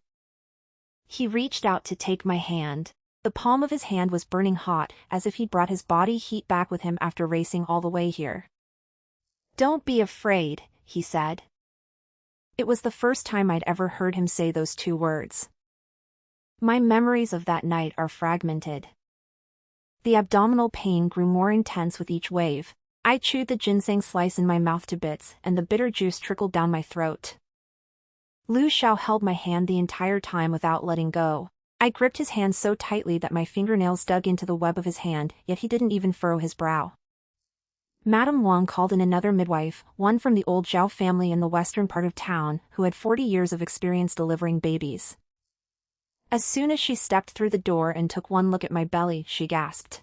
S1: He reached out to take my hand. The palm of his hand was burning hot, as if he'd brought his body heat back with him after racing all the way here. "Don't be afraid," he said. It was the first time I'd ever heard him say those two words. My memories of that night are fragmented. The abdominal pain grew more intense with each wave. I chewed the ginseng slice in my mouth to bits, and the bitter juice trickled down my throat. Lu Xiao held my hand the entire time without letting go. I gripped his hand so tightly that my fingernails dug into the web of his hand, yet he didn't even furrow his brow. Madame Wang called in another midwife, one from the old Zhao family in the western part of town, who had 40 years of experience delivering babies. As soon as she stepped through the door and took one look at my belly, she gasped.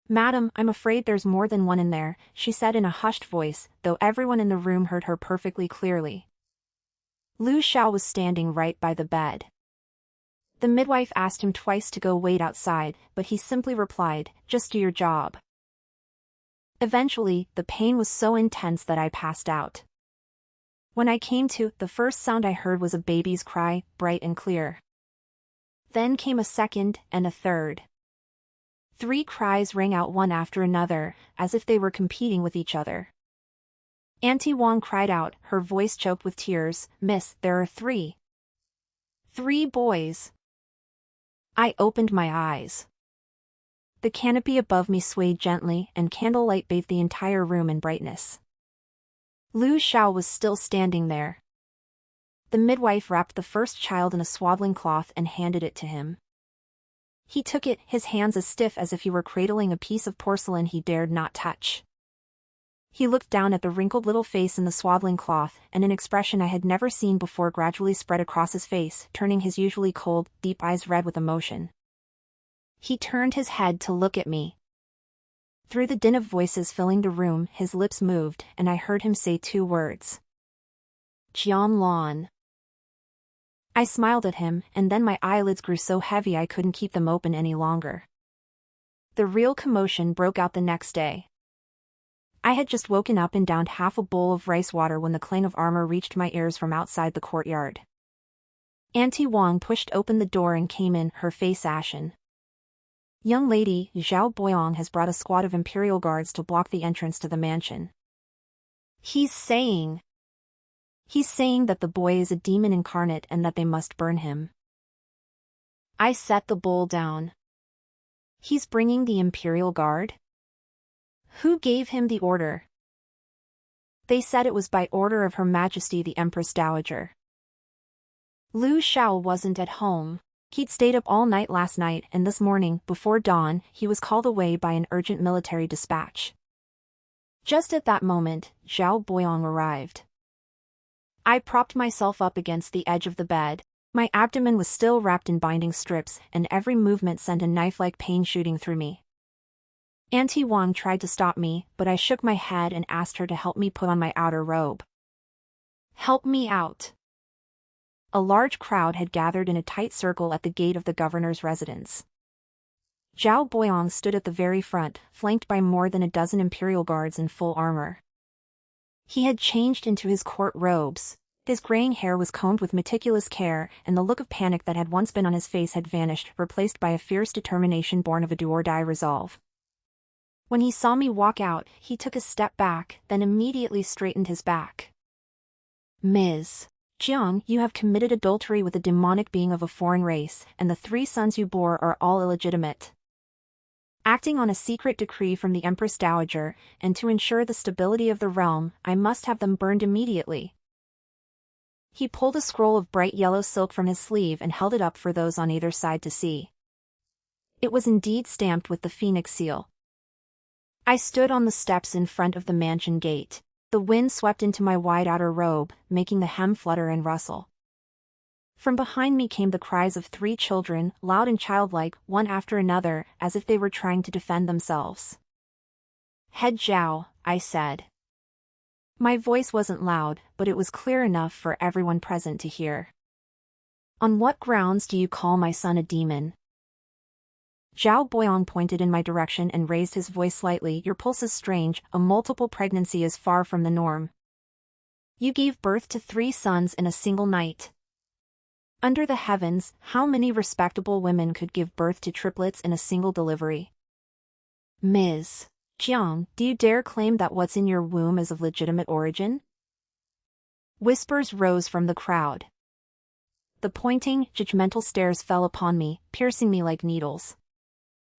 S1: "Madam, I'm afraid there's more than one in there," she said in a hushed voice, though everyone in the room heard her perfectly clearly. Lu Xiao was standing right by the bed. The midwife asked him twice to go wait outside, but he simply replied, "Just do your job." Eventually, the pain was so intense that I passed out. When I came to, the first sound I heard was a baby's cry, bright and clear. Then came a second, and a third. 3 cries rang out one after another, as if they were competing with each other. Auntie Wang cried out, her voice choked with tears, "Miss, there are 3. 3 boys." I opened my eyes. The canopy above me swayed gently, and candlelight bathed the entire room in brightness. Lu Xiao was still standing there. The midwife wrapped the first child in a swaddling cloth and handed it to him. He took it, his hands as stiff as if he were cradling a piece of porcelain he dared not touch. He looked down at the wrinkled little face in the swaddling cloth, and an expression I had never seen before gradually spread across his face, turning his usually cold, deep eyes red with emotion. He turned his head to look at me. Through the din of voices filling the room, his lips moved, and I heard him say 2 words. Jianlan. I smiled at him, and then my eyelids grew so heavy I couldn't keep them open any longer. The real commotion broke out the next day. I had just woken up and downed half a bowl of rice water when the clang of armor reached my ears from outside the courtyard. Auntie Wang pushed open the door and came in, her face ashen. Young lady, Zhao Boyong has brought a squad of imperial guards to block the entrance to the mansion. He's saying that the boy is a demon incarnate and that they must burn him. I set the bowl down. He's bringing the imperial guard? Who gave him the order? They said it was by order of Her Majesty the Empress Dowager. Lu Shao wasn't at home. He'd stayed up all night last night, and this morning, before dawn, he was called away by an urgent military dispatch. Just at that moment, Zhao Boyong arrived. I propped myself up against the edge of the bed. My abdomen was still wrapped in binding strips, and every movement sent a knife-like pain shooting through me. Auntie Wang tried to stop me, but I shook my head and asked her to help me put on my outer robe. Help me out. A large crowd had gathered in a tight circle at the gate of the governor's residence. Zhao Boyong stood at the very front, flanked by more than a dozen imperial guards in full armor. He had changed into his court robes. His graying hair was combed with meticulous care, and the look of panic that had once been on his face had vanished, replaced by a fierce determination born of a do-or-die resolve. When he saw me walk out, he took a step back, then immediately straightened his back. Ms. Jiang, you have committed adultery with a demonic being of a foreign race, and the 3 sons you bore are all illegitimate. Acting on a secret decree from the Empress Dowager, and to ensure the stability of the realm, I must have them burned immediately. He pulled a scroll of bright yellow silk from his sleeve and held it up for those on either side to see. It was indeed stamped with the Phoenix seal. I stood on the steps in front of the mansion gate. The wind swept into my wide outer robe, making the hem flutter and rustle. From behind me came the cries of 3 children, loud and childlike, one after another, as if they were trying to defend themselves. Head Zhao, I said. My voice wasn't loud, but it was clear enough for everyone present to hear. On what grounds do you call my son a demon? Zhao Boyong pointed in my direction and raised his voice slightly. Your pulse is strange, a multiple pregnancy is far from the norm. You gave birth to 3 sons in a single night. Under the heavens, how many respectable women could give birth to triplets in a single delivery? Ms. Jiang, do you dare claim that what's in your womb is of legitimate origin? Whispers rose from the crowd. The pointing, judgmental stares fell upon me, piercing me like needles.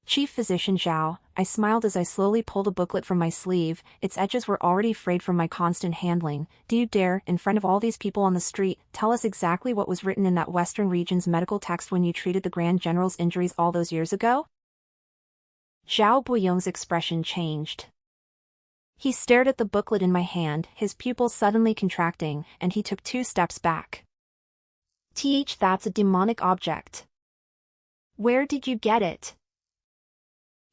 S1: Chief Physician Zhao, I smiled as I slowly pulled a booklet from my sleeve. Its edges were already frayed from my constant handling. Do you dare, in front of all these people on the street, tell us exactly what was written in that Western region's medical text when you treated the Grand General's injuries all those years ago? Zhao Boyong's expression changed. He stared at the booklet in my hand, his pupils suddenly contracting, and he took 2 steps back. That's a demonic object. Where did you get it?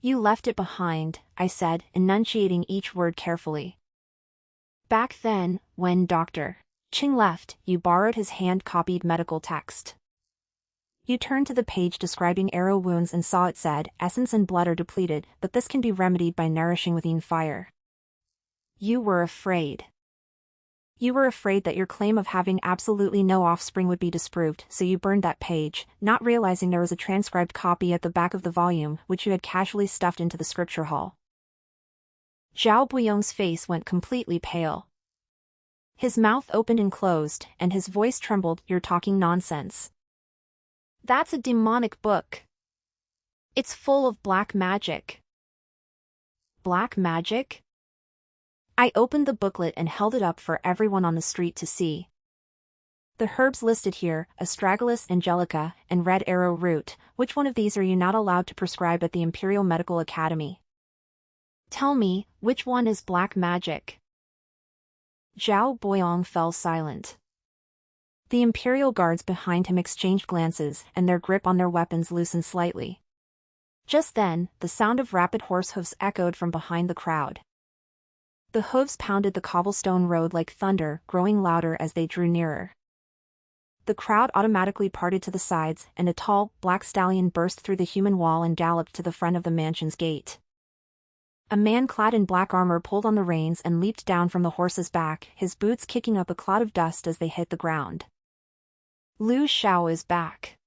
S1: You left it behind, I said, enunciating each word carefully. Back then, when Dr. Qing left, you borrowed his hand-copied medical text. You turned to the page describing arrow wounds and saw it said, essence and blood are depleted, but this can be remedied by nourishing within fire. You were afraid. You were afraid that your claim of having absolutely no offspring would be disproved, so you burned that page, not realizing there was a transcribed copy at the back of the volume, which you had casually stuffed into the scripture hall. Zhao Boyong's face went completely pale. His mouth opened and closed, and his voice trembled. You're talking nonsense. That's a demonic book. It's full of black magic. Black magic? I opened the booklet and held it up for everyone on the street to see. The herbs listed here, astragalus angelica, and red arrow root, which one of these are you not allowed to prescribe at the Imperial Medical Academy? Tell me, which one is black magic? Zhao Boyong fell silent. The Imperial guards behind him exchanged glances, and their grip on their weapons loosened slightly. Just then, the sound of rapid horse hooves echoed from behind the crowd. The hooves pounded the cobblestone road like thunder, growing louder as they drew nearer. The crowd automatically parted to the sides, and a tall, black stallion burst through the human wall and galloped to the front of the mansion's gate. A man clad in black armor pulled on the reins and leaped down from the horse's back, his boots kicking up a cloud of dust as they hit the ground. Lu Xiao is back.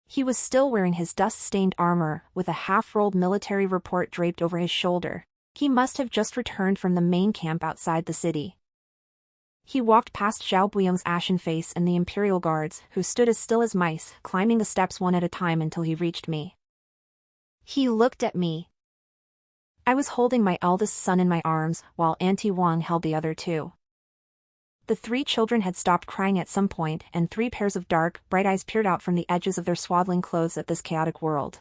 S1: He was still wearing his dust-stained armor, with a half-rolled military report draped over his shoulder. He must have just returned from the main camp outside the city. He walked past Zhao Buyong's ashen face and the Imperial guards, who stood as still as mice, climbing the steps one at a time until he reached me. He looked at me. I was holding my eldest son in my arms, while Auntie Wang held the other two. The three children had stopped crying at some point, and three pairs of dark, bright eyes peered out from the edges of their swaddling clothes at this chaotic world.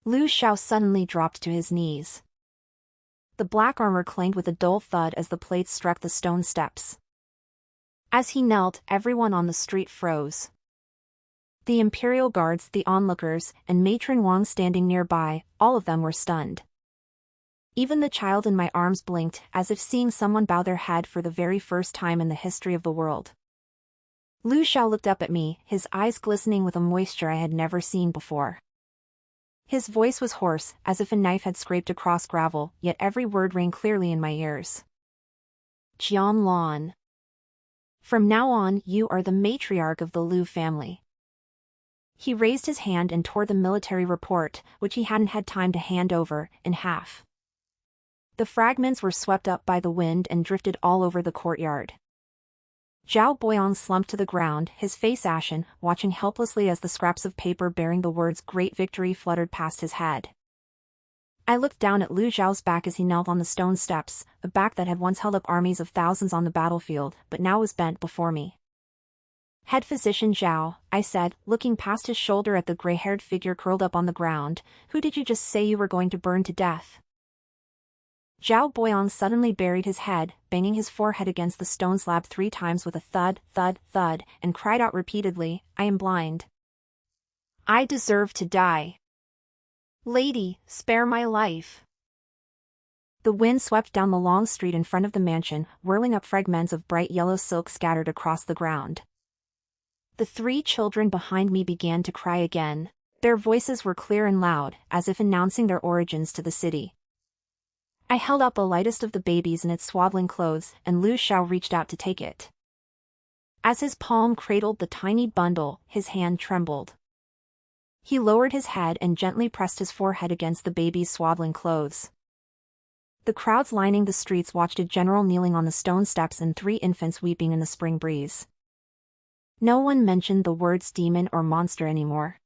S1: Lu Xiao suddenly dropped to his knees. The black armor clanged with a dull thud as the plates struck the stone steps. As he knelt, everyone on the street froze. The Imperial guards, the onlookers, and Matron Wang standing nearby, all of them were stunned. Even the child in my arms blinked, as if seeing someone bow their head for the very first time in the history of the world. Lu Xiao looked up at me, his eyes glistening with a moisture I had never seen before. His voice was hoarse, as if a knife had scraped across gravel, yet every word rang clearly in my ears. Jian Lan. From now on, you are the matriarch of the Lu family. He raised his hand and tore the military report, which he hadn't had time to hand over, in half. The fragments were swept up by the wind and drifted all over the courtyard. Zhao Boyong slumped to the ground, his face ashen, watching helplessly as the scraps of paper bearing the words "Great Victory" fluttered past his head. I looked down at Lu Zhao's back as he knelt on the stone steps, a back that had once held up armies of thousands on the battlefield, but now was bent before me. Head Physician Zhao, I said, looking past his shoulder at the gray-haired figure curled up on the ground, who did you just say you were going to burn to death? Zhao Boyong suddenly buried his head, banging his forehead against the stone slab 3 times with a thud, thud, thud, and cried out repeatedly, I am blind. I deserve to die. Lady, spare my life. The wind swept down the long street in front of the mansion, whirling up fragments of bright yellow silk scattered across the ground. The 3 children behind me began to cry again. Their voices were clear and loud, as if announcing their origins to the city. I held up the lightest of the babies in its swaddling clothes, and Lu Xiao reached out to take it. As his palm cradled the tiny bundle, his hand trembled. He lowered his head and gently pressed his forehead against the baby's swaddling clothes. The crowds lining the streets watched a general kneeling on the stone steps and 3 infants weeping in the spring breeze. No one mentioned the words demon or monster anymore.